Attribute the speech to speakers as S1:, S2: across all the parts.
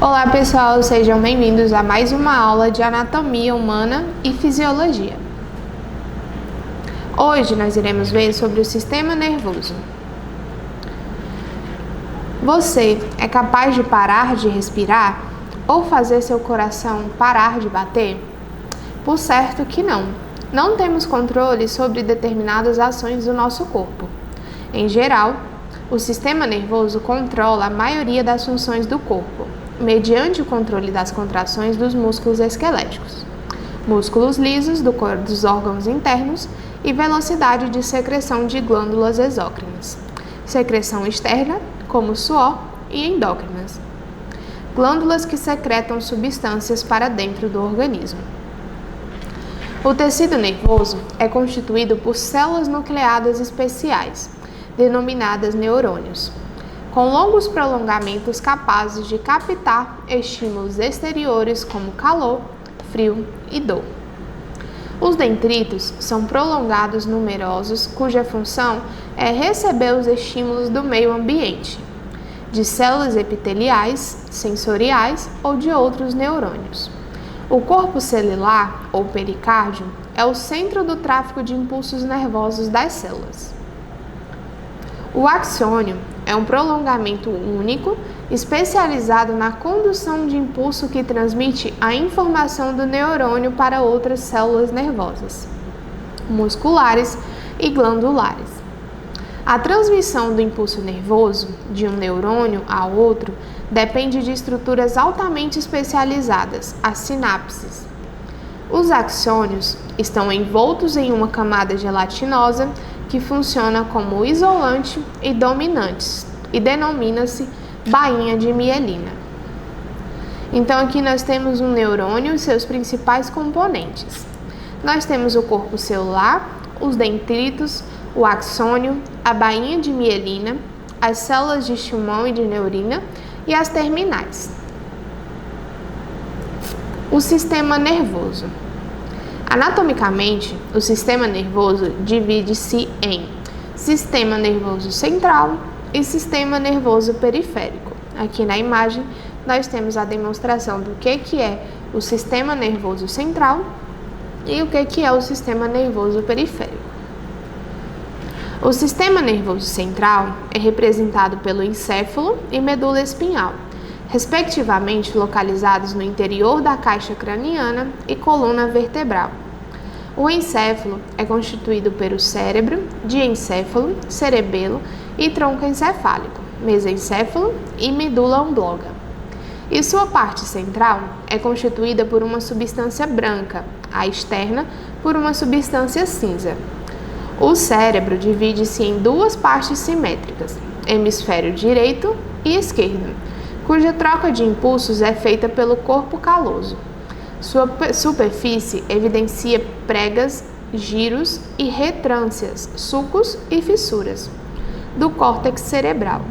S1: Olá pessoal, sejam bem-vindos a mais uma aula de anatomia humana e fisiologia. Hoje nós iremos ver sobre o sistema nervoso. Você é capaz de parar de respirar ou fazer seu coração parar de bater? Por certo que não. Não temos controle sobre determinadas ações do nosso corpo. Em geral, o sistema nervoso controla a maioria das funções do corpo, mediante o controle das contrações dos músculos esqueléticos, músculos lisos dos órgãos internos e velocidade de secreção de glândulas exócrinas, secreção externa, como suor, e endócrinas, glândulas que secretam substâncias para dentro do organismo. O tecido nervoso é constituído por células nucleadas especiais, denominadas neurônios, com longos prolongamentos capazes de captar estímulos exteriores como calor, frio e dor. Os dendritos são prolongados numerosos cuja função é receber os estímulos do meio ambiente, de células epiteliais, sensoriais ou de outros neurônios. O corpo celular, ou pericárdio, é o centro do tráfego de impulsos nervosos das células. O axônio é um prolongamento único, especializado na condução de impulso que transmite a informação do neurônio para outras células nervosas, musculares e glandulares. A transmissão do impulso nervoso de um neurônio a outro depende de estruturas altamente especializadas, as sinapses. Os axônios estão envoltos em uma camada gelatinosa que funciona como isolante e dominante e denomina-se bainha de mielina. Então aqui nós temos um neurônio e seus principais componentes. Nós temos o corpo celular, os dendritos, o axônio, a bainha de mielina, as células de Schumann e de neurina e as terminais. O sistema nervoso. Anatomicamente, o sistema nervoso divide-se em sistema nervoso central e sistema nervoso periférico. Aqui na imagem, nós temos a demonstração do que é o sistema nervoso central e o que é o sistema nervoso periférico. O sistema nervoso central é representado pelo encéfalo e medula espinhal, respectivamente localizados no interior da caixa craniana e coluna vertebral. O encéfalo é constituído pelo cérebro, diencéfalo, cerebelo e tronco encefálico, mesencéfalo e medula oblonga. E sua parte central é constituída por uma substância branca, a externa por uma substância cinza. O cérebro divide-se em duas partes simétricas, hemisfério direito e esquerdo, cuja troca de impulsos é feita pelo corpo caloso. Sua superfície evidencia pregas, giros e retrâncias, sulcos e fissuras do córtex cerebral.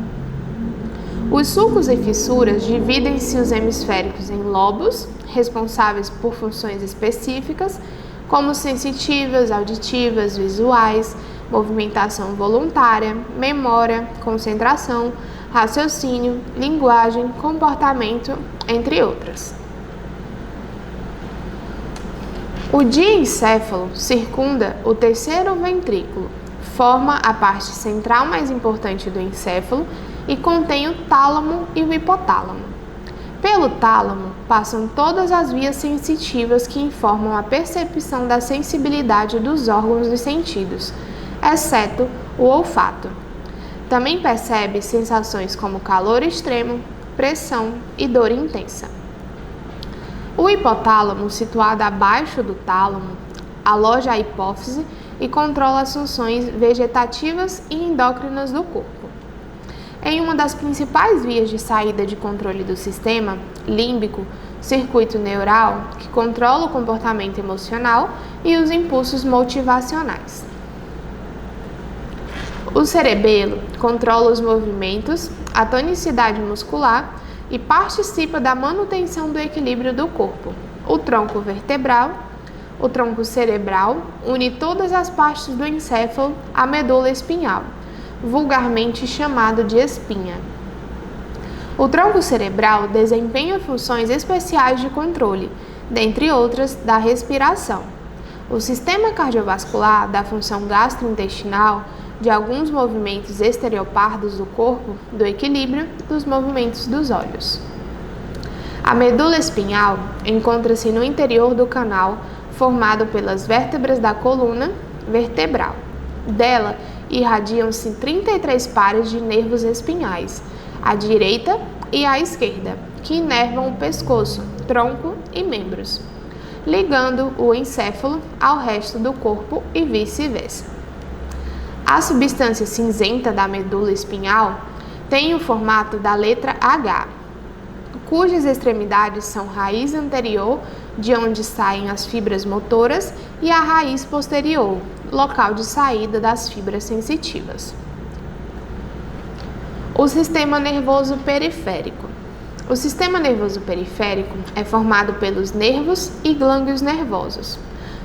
S1: Os sulcos e fissuras dividem-se os hemisféricos em lobos, responsáveis por funções específicas, como sensitivas, auditivas, visuais, movimentação voluntária, memória, concentração, raciocínio, linguagem, comportamento, entre outras. O diencéfalo circunda o terceiro ventrículo, forma a parte central mais importante do encéfalo e contém o tálamo e o hipotálamo. Pelo tálamo passam todas as vias sensitivas que informam a percepção da sensibilidade dos órgãos dos sentidos, exceto o olfato. Também percebe sensações como calor extremo, pressão e dor intensa. O hipotálamo, situado abaixo do tálamo, aloja a hipófise e controla as funções vegetativas e endócrinas do corpo. Em uma das principais vias de saída de controle do sistema límbico, circuito neural, que controla o comportamento emocional e os impulsos motivacionais. O cerebelo controla os movimentos, a tonicidade muscular e participa da manutenção do equilíbrio do corpo. O tronco vertebral, o tronco cerebral, une todas as partes do encéfalo à medula espinhal, vulgarmente chamado de espinha. O tronco cerebral desempenha funções especiais de controle, dentre outras, da respiração. O sistema cardiovascular da função gastrointestinal, de alguns movimentos estereopardos do corpo, do equilíbrio dos movimentos dos olhos. A medula espinhal encontra-se no interior do canal, formado pelas vértebras da coluna vertebral. Dela irradiam-se 33 pares de nervos espinhais, à direita e à esquerda, que inervam o pescoço, tronco e membros, ligando o encéfalo ao resto do corpo e vice-versa. A substância cinzenta da medula espinhal tem o formato da letra H, cujas extremidades são raiz anterior, de onde saem as fibras motoras, e a raiz posterior, local de saída das fibras sensitivas. O sistema nervoso periférico. O sistema nervoso periférico é formado pelos nervos e glândulos nervosos.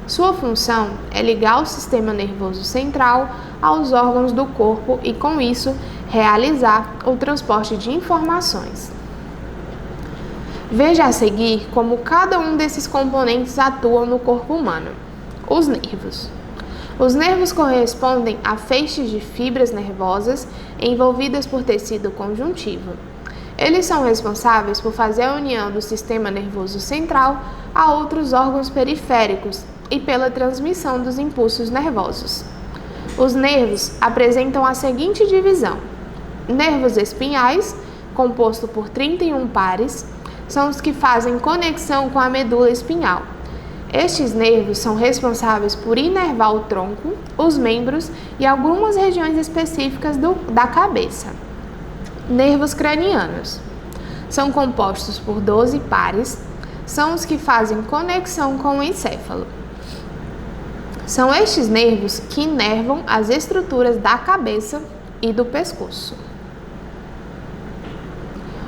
S1: Sua função é ligar o sistema nervoso central aos órgãos do corpo e, com isso, realizar o transporte de informações. Veja a seguir como cada um desses componentes atua no corpo humano. Os nervos. Os nervos correspondem a feixes de fibras nervosas envolvidas por tecido conjuntivo. Eles são responsáveis por fazer a união do sistema nervoso central a outros órgãos periféricos e pela transmissão dos impulsos nervosos. Os nervos apresentam a seguinte divisão: nervos espinhais, composto por 31 pares, são os que fazem conexão com a medula espinhal. Estes nervos são responsáveis por inervar o tronco, os membros e algumas regiões específicas da cabeça. Nervos cranianos. São compostos por 12 pares, são os que fazem conexão com o encéfalo. São estes nervos que inervam as estruturas da cabeça e do pescoço.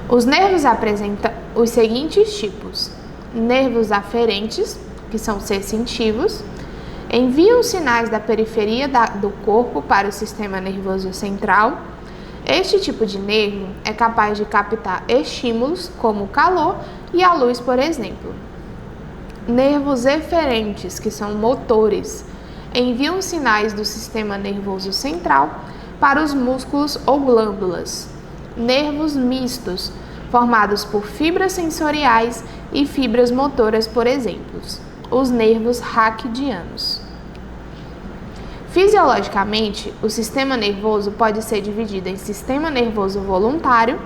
S1: Os nervos apresentam os seguintes tipos: nervos aferentes, que são sensitivos, enviam sinais da periferia do corpo para o sistema nervoso central. Este tipo de nervo é capaz de captar estímulos, como o calor e a luz, por exemplo. Nervos eferentes, que são motores, enviam sinais do sistema nervoso central para os músculos ou glândulas. Nervos mistos, formados por fibras sensoriais e fibras motoras, por exemplo, os nervos raquidianos. Fisiologicamente, o sistema nervoso pode ser dividido em sistema nervoso voluntário,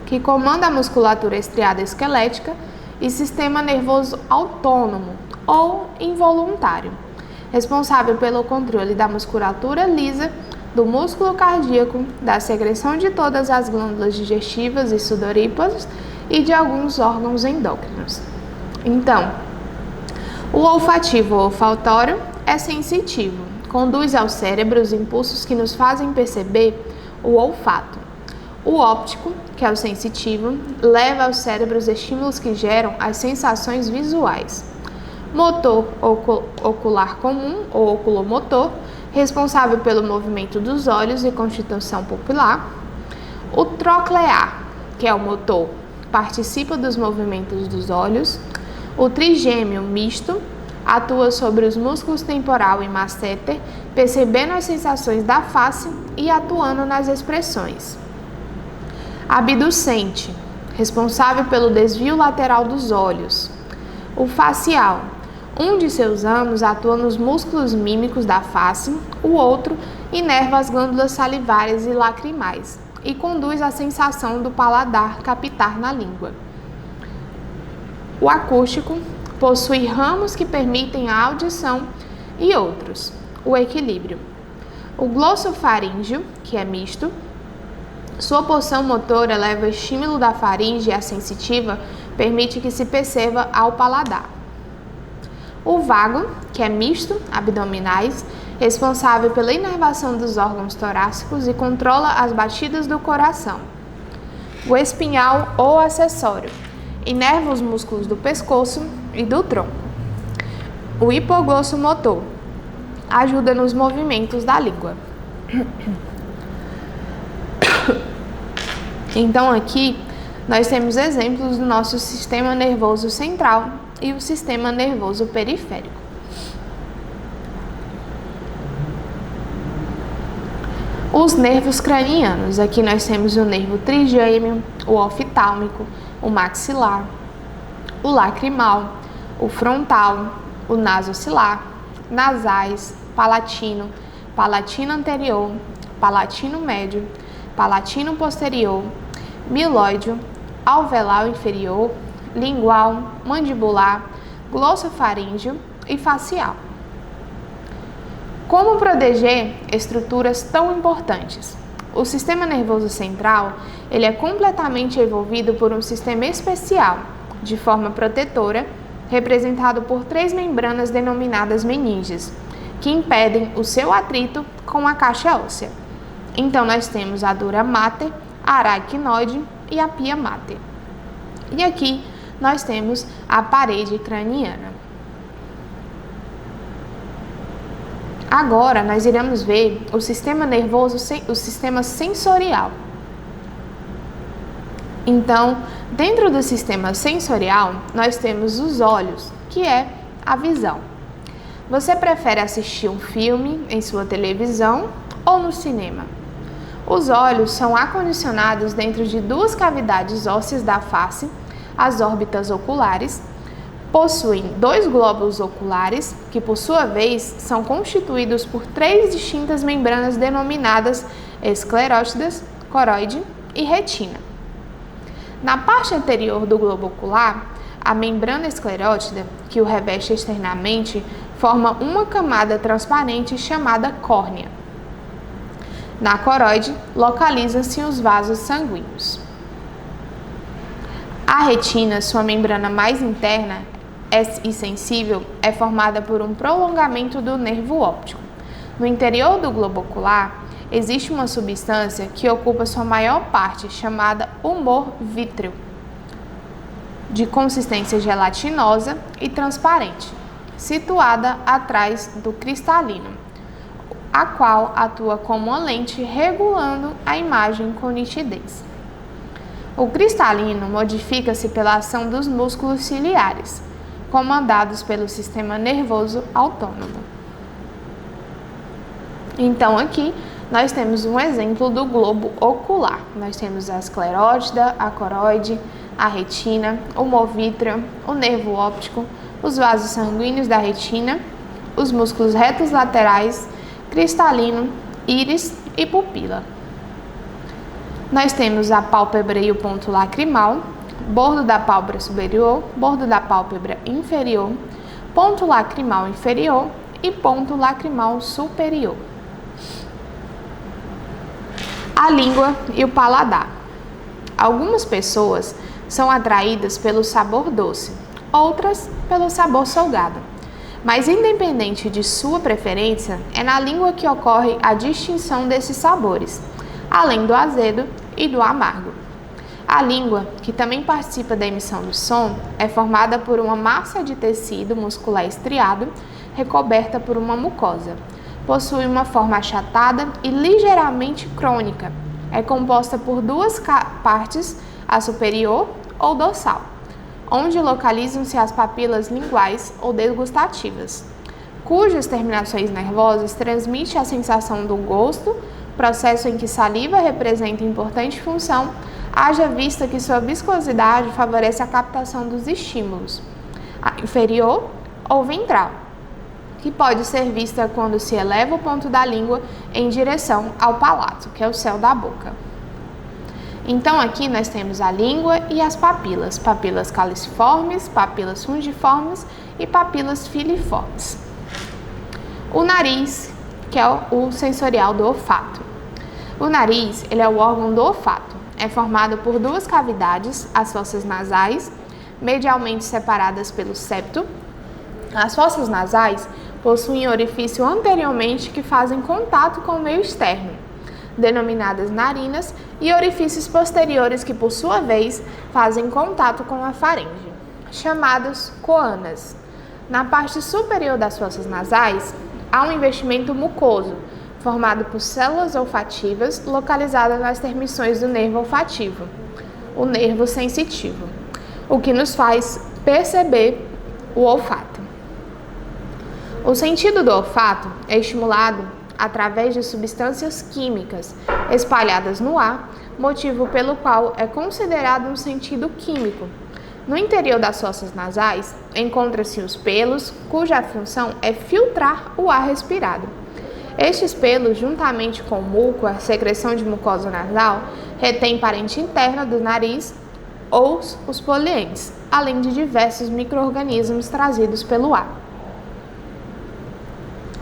S1: que comanda a musculatura estriada esquelética, e sistema nervoso autônomo ou involuntário, responsável pelo controle da musculatura lisa, do músculo cardíaco, da secreção de todas as glândulas digestivas e sudoríparas e de alguns órgãos endócrinos. Então, o olfativo ou olfatório é sensitivo, conduz ao cérebro os impulsos que nos fazem perceber o olfato. O óptico, que é o sensitivo, leva ao cérebro os estímulos que geram as sensações visuais. Motor ocular comum ou oculomotor, responsável pelo movimento dos olhos e constituição pupilar. O troclear, que é o motor, participa dos movimentos dos olhos. O trigêmeo misto atua sobre os músculos temporal e masseter, percebendo as sensações da face e atuando nas expressões. Abducente, responsável pelo desvio lateral dos olhos. O facial, um de seus ramos atua nos músculos mímicos da face, o outro inerva as glândulas salivares e lacrimais e conduz a sensação do paladar captar na língua. O acústico possui ramos que permitem a audição e outros. O equilíbrio. O glossofaríngeo, que é misto, sua porção motora leva o estímulo da faringe e a sensitiva permite que se perceba ao paladar. O vago, que é misto, abdominais, responsável pela inervação dos órgãos torácicos e controla as batidas do coração. O espinhal ou acessório, inerva os músculos do pescoço e do tronco. O hipoglossomotor, ajuda nos movimentos da língua. Então aqui nós temos exemplos do nosso sistema nervoso central e o sistema nervoso periférico. Os nervos cranianos, aqui nós temos o nervo trigêmeo, o oftálmico, o maxilar, o lacrimal, o frontal, o nasocilar, nasais, palatino, palatino anterior, palatino médio, palatino posterior, milóideo, alveolar inferior, lingual, mandibular, glossofaríngeo e facial. Como proteger estruturas tão importantes? O sistema nervoso central, ele é completamente envolvido por um sistema especial, de forma protetora, representado por 3 membranas denominadas meninges, que impedem o seu atrito com a caixa óssea. Então, nós temos a dura mater, a aracnoide e a pia mater. E aqui nós temos a parede craniana. Agora, nós iremos ver o sistema nervoso, o sistema sensorial. Então, dentro do sistema sensorial, nós temos os olhos, que é a visão. Você prefere assistir um filme em sua televisão ou no cinema? Os olhos são acondicionados dentro de 2 cavidades ósseas da face, as órbitas oculares. Possuem 2 glóbulos oculares, que por sua vez são constituídos por 3 distintas membranas denominadas esclerótidas, coroide e retina. Na parte anterior do globo ocular, a membrana esclerótida, que o reveste externamente, forma uma camada transparente chamada córnea. Na coroide, localizam-se os vasos sanguíneos. A retina, sua membrana mais interna e sensível, é formada por um prolongamento do nervo óptico. No interior do globo ocular, existe uma substância que ocupa sua maior parte, chamada humor vítreo, de consistência gelatinosa e transparente, situada atrás do cristalino, a qual atua como uma lente regulando a imagem com nitidez. O cristalino modifica-se pela ação dos músculos ciliares, comandados pelo sistema nervoso autônomo. Então, aqui nós temos um exemplo do globo ocular. Nós temos a esclerótida, a coroide, a retina, o humor vítreo, o nervo óptico, os vasos sanguíneos da retina, os músculos retos laterais, cristalino, íris e pupila. Nós temos a pálpebra e o ponto lacrimal, bordo da pálpebra superior, bordo da pálpebra inferior, ponto lacrimal inferior e ponto lacrimal superior. A língua e o paladar. Algumas pessoas são atraídas pelo sabor doce, outras pelo sabor salgado. Mas independente de sua preferência, é na língua que ocorre a distinção desses sabores, além do azedo e do amargo. A língua, que também participa da emissão do som, é formada por uma massa de tecido muscular estriado, recoberta por uma mucosa. Possui uma forma achatada e ligeiramente crônica. É composta por 2 partes, a superior ou dorsal, onde localizam-se as papilas linguais ou degustativas, cujas terminações nervosas transmitem a sensação do gosto, processo em que saliva representa importante função, haja vista que sua viscosidade favorece a captação dos estímulos, a inferior ou ventral, que pode ser vista quando se eleva o ponto da língua em direção ao palato, que é o céu da boca. Então, aqui nós temos a língua e as papilas, papilas caliciformes, papilas fungiformes e papilas filiformes. O nariz, que é o sensorial do olfato. O nariz, ele é o órgão do olfato. É formado por 2 cavidades, as fossas nasais, medialmente separadas pelo septo. As fossas nasais possuem orifício anteriormente que fazem contato com o meio externo, denominadas narinas, e orifícios posteriores que, por sua vez, fazem contato com a faringe, chamadas coanas. Na parte superior das fossas nasais, há um investimento mucoso, formado por células olfativas localizadas nas termissões do nervo olfativo. o nervo sensitivo, o que nos faz perceber o olfato. O sentido do olfato é estimulado através de substâncias químicas espalhadas no ar, motivo pelo qual é considerado um sentido químico. No interior das fossas nasais, encontram-se os pelos, cuja função é filtrar o ar respirado. Estes pelos, juntamente com o muco, a secreção de mucosa nasal, retém parente interna do nariz ou os poluentes, além de diversos micro-organismos trazidos pelo ar.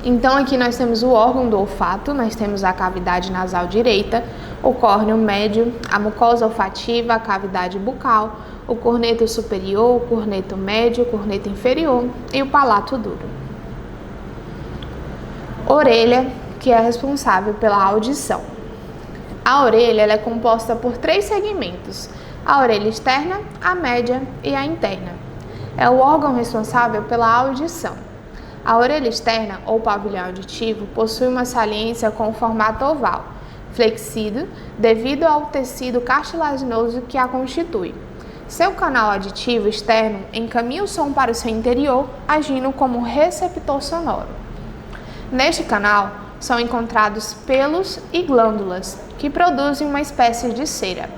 S1: Então aqui nós temos o órgão do olfato, nós temos a cavidade nasal direita, o córneo médio, a mucosa olfativa, a cavidade bucal, o corneto superior, o corneto médio, o corneto inferior e o palato duro. Orelha, que é responsável pela audição. A orelha ela é composta por 3 segmentos: a orelha externa, a média e a interna. É o órgão responsável pela audição. A orelha externa, ou pavilhão auditivo, possui uma saliência com formato oval, flexível, devido ao tecido cartilaginoso que a constitui. Seu canal auditivo externo encaminha o som para o seu interior, agindo como receptor sonoro. Neste canal, são encontrados pelos e glândulas, que produzem uma espécie de cera,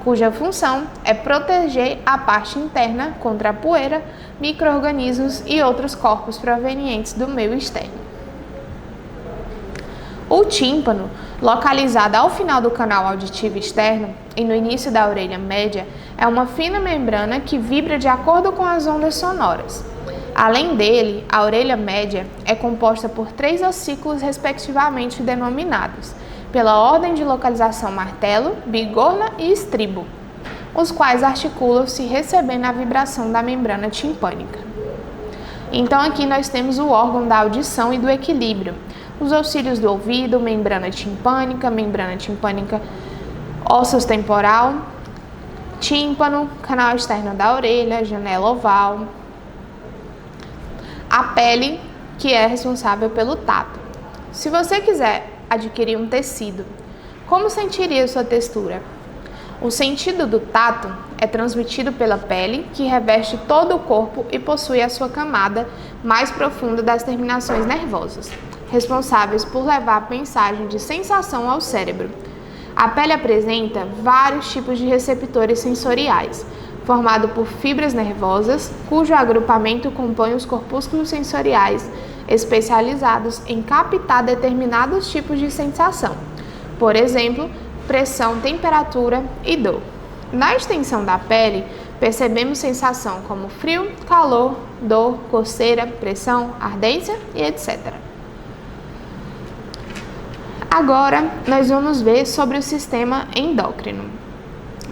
S1: cuja função é proteger a parte interna contra a poeira, micro-organismos e outros corpos provenientes do meio externo. O tímpano, localizado ao final do canal auditivo externo e no início da orelha média, é uma fina membrana que vibra de acordo com as ondas sonoras. Além dele, a orelha média é composta por 3 ossículos respectivamente denominados, pela ordem de localização martelo, bigorna e estribo, os quais articulam-se recebendo a vibração da membrana timpânica. Então aqui nós temos o órgão da audição e do equilíbrio, os auxílios do ouvido, membrana timpânica, ossos temporal, tímpano, canal externo da orelha, janela oval, a pele, que é responsável pelo tato. Se você quiser adquirir um tecido, como sentiria sua textura? O sentido do tato é transmitido pela pele, que reveste todo o corpo e possui a sua camada mais profunda das terminações nervosas, responsáveis por levar a mensagem de sensação ao cérebro. A pele apresenta vários tipos de receptores sensoriais, formado por fibras nervosas, cujo agrupamento compõe os corpúsculos sensoriais especializados em captar determinados tipos de sensação, por exemplo, pressão, temperatura e dor. Na extensão da pele, percebemos sensação como frio, calor, dor, coceira, pressão, ardência e etc. Agora, nós vamos ver sobre o sistema endócrino.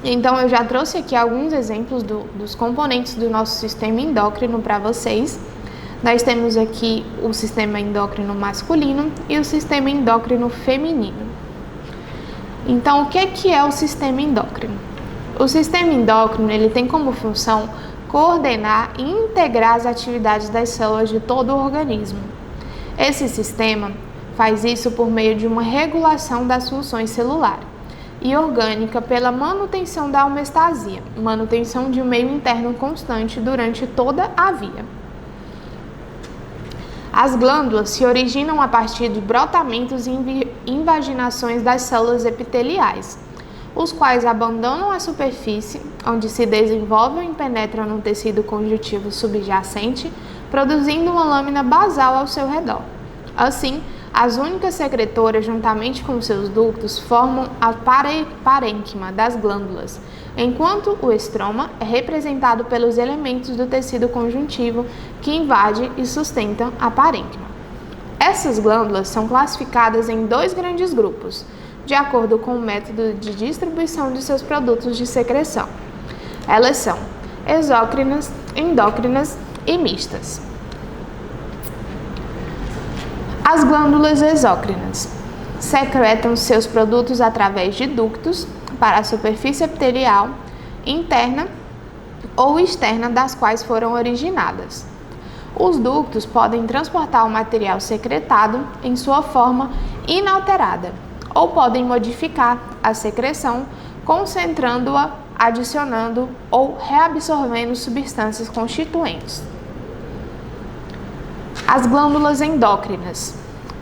S1: Então, eu já trouxe aqui alguns exemplos dos componentes do nosso sistema endócrino para vocês. Nós temos aqui o sistema endócrino masculino e o sistema endócrino feminino. Então, o que é o sistema endócrino? O sistema endócrino ele tem como função coordenar e integrar as atividades das células de todo o organismo. Esse sistema faz isso por meio de uma regulação das funções celular e orgânica pela manutenção da homeostasia, manutenção de um meio interno constante durante toda a vida. As glândulas se originam a partir de brotamentos e invaginações das células epiteliais, os quais abandonam a superfície, onde se desenvolvem e penetram no tecido conjuntivo subjacente, produzindo uma lâmina basal ao seu redor. Assim, as únicas secretoras, juntamente com seus ductos, formam a parênquima das glândulas, enquanto o estroma é representado pelos elementos do tecido conjuntivo que invade e sustentam a parênquima. Essas glândulas são classificadas em 2 grandes grupos, de acordo com o método de distribuição de seus produtos de secreção. Elas são exócrinas, endócrinas e mistas. As glândulas exócrinas secretam seus produtos através de ductos para a superfície epitelial interna ou externa das quais foram originadas. Os ductos podem transportar o material secretado em sua forma inalterada ou podem modificar a secreção concentrando-a adicionando ou reabsorvendo substâncias constituintes. As glândulas endócrinas.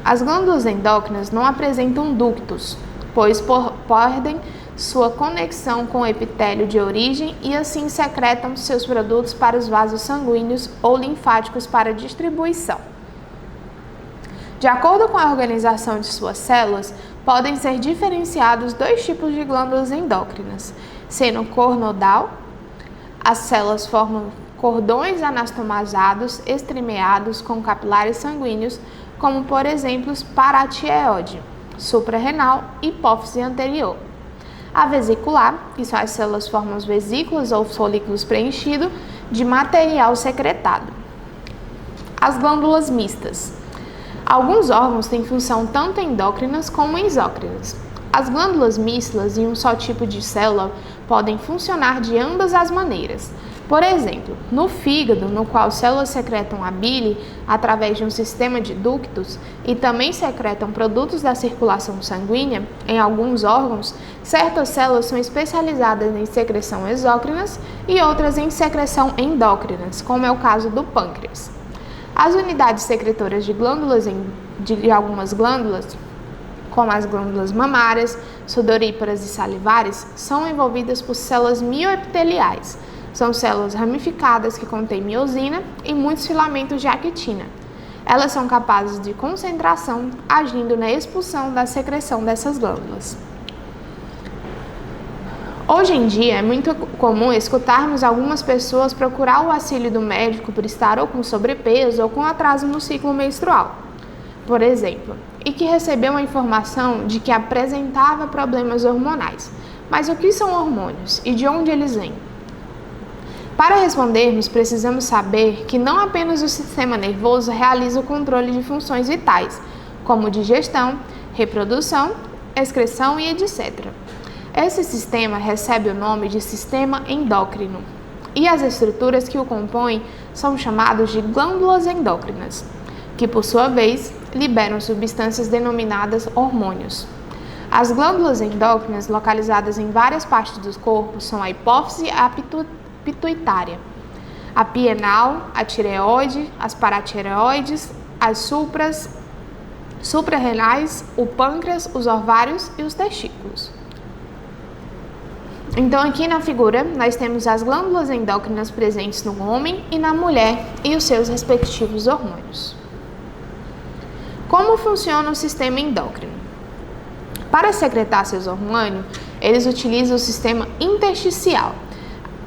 S1: As glândulas endócrinas não apresentam ductos, pois perdem sua conexão com o epitélio de origem e assim secretam seus produtos para os vasos sanguíneos ou linfáticos para distribuição. De acordo com a organização de suas células, podem ser diferenciados dois tipos de glândulas endócrinas, sendo conodal, as células formam cordões anastomosados estrimeados com capilares sanguíneos, como por exemplo paratireoide, suprarrenal e hipófise anterior. A vesicular, que são as células formam vesículas ou folículos preenchidos de material secretado. As glândulas mistas. Alguns órgãos têm função tanto endócrinas como exócrinas. As glândulas mistas em um só tipo de célula podem funcionar de ambas as maneiras. Por exemplo, no fígado, no qual células secretam a bile através de um sistema de ductos e também secretam produtos da circulação sanguínea, em alguns órgãos, certas células são especializadas em secreção exócrinas e outras em secreção endócrinas, como é o caso do pâncreas. As unidades secretoras de algumas glândulas, como as glândulas mamárias, sudoríparas e salivares, são envolvidas por células mioepiteliais. São células ramificadas que contêm miosina e muitos filamentos de actina. Elas são capazes de concentração, agindo na expulsão da secreção dessas glândulas. Hoje em dia, é muito comum escutarmos algumas pessoas procurar o auxílio do médico por estar ou com sobrepeso ou com atraso no ciclo menstrual, por exemplo, e que recebeu a informação de que apresentava problemas hormonais. Mas o que são hormônios e de onde eles vêm? Para respondermos, precisamos saber que não apenas o sistema nervoso realiza o controle de funções vitais, como digestão, reprodução, excreção e etc. Esse sistema recebe o nome de sistema endócrino, e as estruturas que o compõem são chamadas de glândulas endócrinas, que por sua vez liberam substâncias denominadas hormônios. As glândulas endócrinas localizadas em várias partes do corpo são a hipófise e a pituitária, a pineal, a tireoide, as paratireoides, as suprarrenais, o pâncreas, os ovários e os testículos. Então aqui na figura nós temos as glândulas endócrinas presentes no homem e na mulher e os seus respectivos hormônios. Como funciona o sistema endócrino? Para secretar seus hormônios, eles utilizam o sistema intersticial.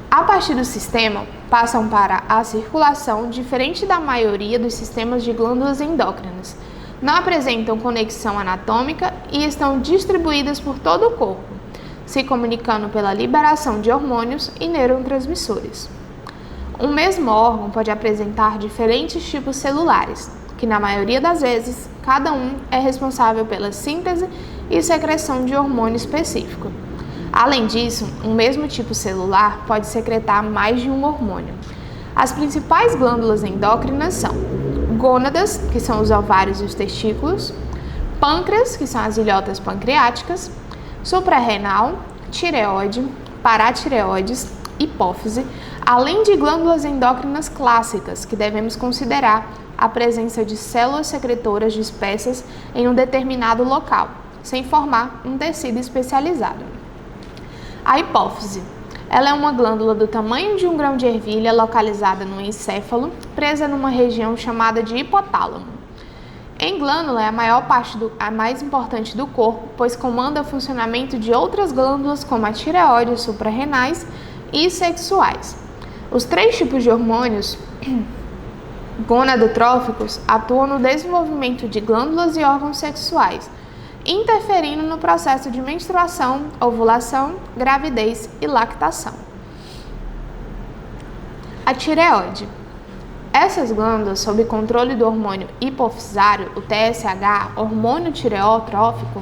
S1: A partir do sistema, passam para a circulação, diferente da maioria dos sistemas de glândulas endócrinas. Não apresentam conexão anatômica e estão distribuídas por todo o corpo, se comunicando pela liberação de hormônios e neurotransmissores. Um mesmo órgão pode apresentar diferentes tipos celulares, que na maioria das vezes, cada um é responsável pela síntese e secreção de hormônio específico. Além disso, um mesmo tipo celular pode secretar mais de um hormônio. As principais glândulas endócrinas são gônadas, que são os ovários e os testículos, pâncreas, que são as ilhotas pancreáticas, suprarrenal, tireoide, paratireoides, hipófise, além de glândulas endócrinas clássicas, que devemos considerar a presença de células secretoras dispersas em um determinado local, sem formar um tecido especializado. A hipófise. Ela é uma glândula do tamanho de um grão de ervilha localizada no encéfalo, presa numa região chamada de hipotálamo. Em glândula é a mais importante do corpo, pois comanda o funcionamento de outras glândulas como a tireoide, suprarrenais e sexuais. Os três tipos de hormônios gonadotróficos atuam no desenvolvimento de glândulas e órgãos sexuais, interferindo no processo de menstruação, ovulação, gravidez e lactação. A tireoide. Essas glândulas, sob controle do hormônio hipofisário, o TSH, hormônio tireotrófico,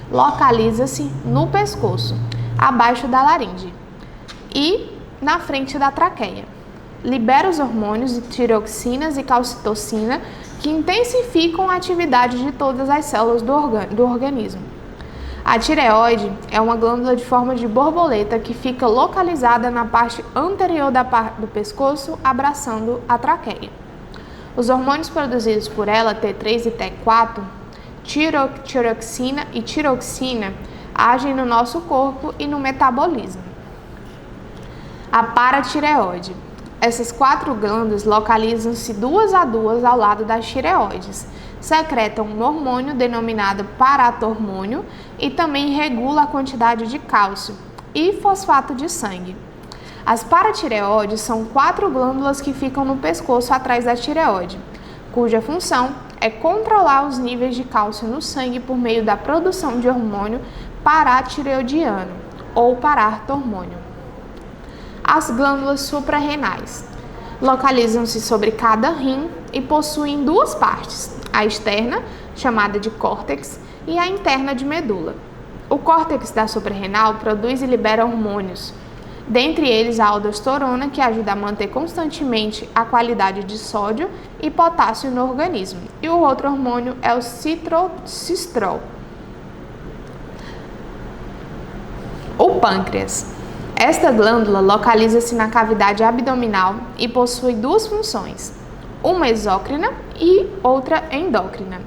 S1: localiza-se no pescoço, abaixo da laringe e na frente da traqueia. Libera os hormônios de tiroxinas e calcitocina, que intensificam a atividade de todas as células do organismo. A tireoide é uma glândula de forma de borboleta que fica localizada na parte anterior do pescoço, abraçando a traqueia. Os hormônios produzidos por ela, T3 e T4, tiroxina e tiroxina, agem no nosso corpo e no metabolismo. A paratireoide. Essas 4 glândulas localizam-se duas a duas ao lado das tireoides. Secretam um hormônio denominado paratormônio e também regula a quantidade de cálcio e fosfato de sangue. As paratireoides são 4 glândulas que ficam no pescoço atrás da tireoide, cuja função é controlar os níveis de cálcio no sangue por meio da produção de hormônio paratireoidiano ou paratormônio. As glândulas suprarrenais localizam-se sobre cada rim e possuem 2 partes, a externa, chamada de córtex, e a interna de medula. O córtex da suprarrenal produz e libera hormônios, dentre eles a aldosterona, que ajuda a manter constantemente a qualidade de sódio e potássio no organismo, e o outro hormônio é o citrocistrol. O pâncreas. Esta glândula localiza-se na cavidade abdominal e possui 2 funções, uma exócrina e outra endócrina.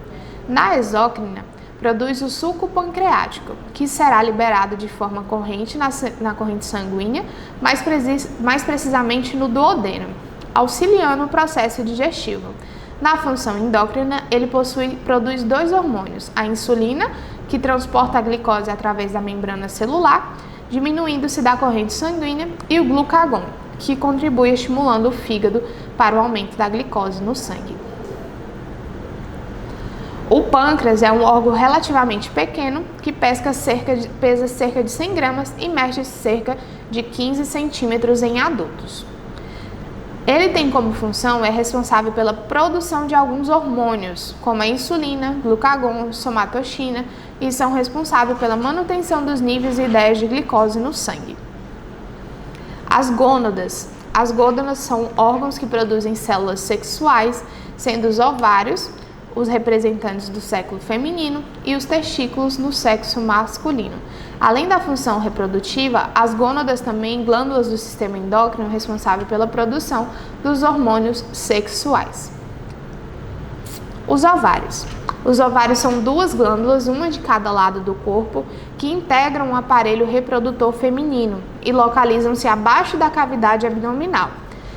S1: Na exócrina, produz o suco pancreático, que será liberado de forma corrente na corrente sanguínea, mais precisamente no duodeno, auxiliando o processo digestivo. Na função endócrina, ele produz 2 hormônios, a insulina, que transporta a glicose através da membrana celular, diminuindo-se da corrente sanguínea, e o glucagon, que contribui estimulando o fígado para o aumento da glicose no sangue. O pâncreas é um órgão relativamente pequeno que pesa cerca de 100 gramas e mede cerca de 15 centímetros em adultos. Ele tem como função, é responsável pela produção de alguns hormônios, como a insulina, glucagon, somatoxina, e são responsáveis pela manutenção dos níveis ideais de glicose no sangue. As gônadas. As gônadas são órgãos que produzem células sexuais, sendo os ovários os representantes do sexo feminino e os testículos no sexo masculino. Além da função reprodutiva, as gônadas também glândulas do sistema endócrino responsáveis pela produção dos hormônios sexuais. Os ovários. Os ovários são 2 glândulas, uma de cada lado do corpo, que integram o aparelho reprodutor feminino e localizam-se abaixo da cavidade abdominal,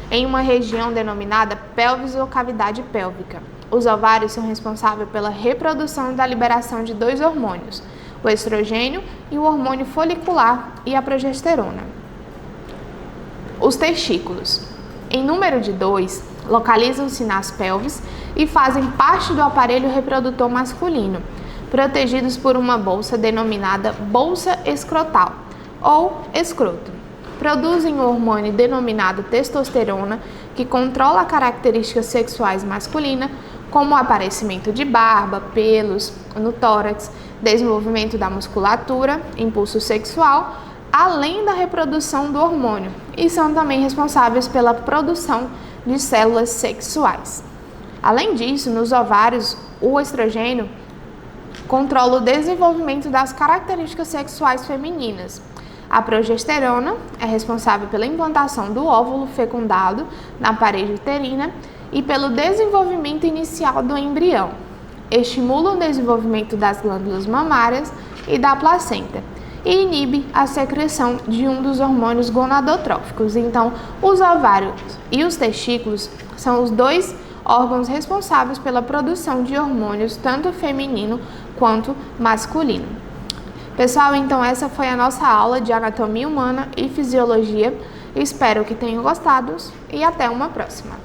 S1: em uma região denominada pelvis ou cavidade pélvica. Os ovários são responsáveis pela reprodução e da liberação de 2 hormônios, o estrogênio e o hormônio folicular e a progesterona. Os testículos. Em número de 2, localizam-se nas pelvis e fazem parte do aparelho reprodutor masculino, protegidos por uma bolsa denominada bolsa escrotal ou escroto. Produzem o hormônio denominado testosterona, que controla as características sexuais masculinas, como o aparecimento de barba, pelos no tórax, desenvolvimento da musculatura, impulso sexual, além da reprodução do hormônio, e são também responsáveis pela produção de células sexuais. Além disso, nos ovários, o estrogênio controla o desenvolvimento das características sexuais femininas. A progesterona é responsável pela implantação do óvulo fecundado na parede uterina e pelo desenvolvimento inicial do embrião. Estimula o desenvolvimento das glândulas mamárias e da placenta e inibe a secreção de um dos hormônios gonadotróficos. Então, os ovários e os testículos são os 2 órgãos responsáveis pela produção de hormônios, tanto feminino quanto masculino. Pessoal, então essa foi a nossa aula de anatomia humana e fisiologia. Espero que tenham gostado e até uma próxima.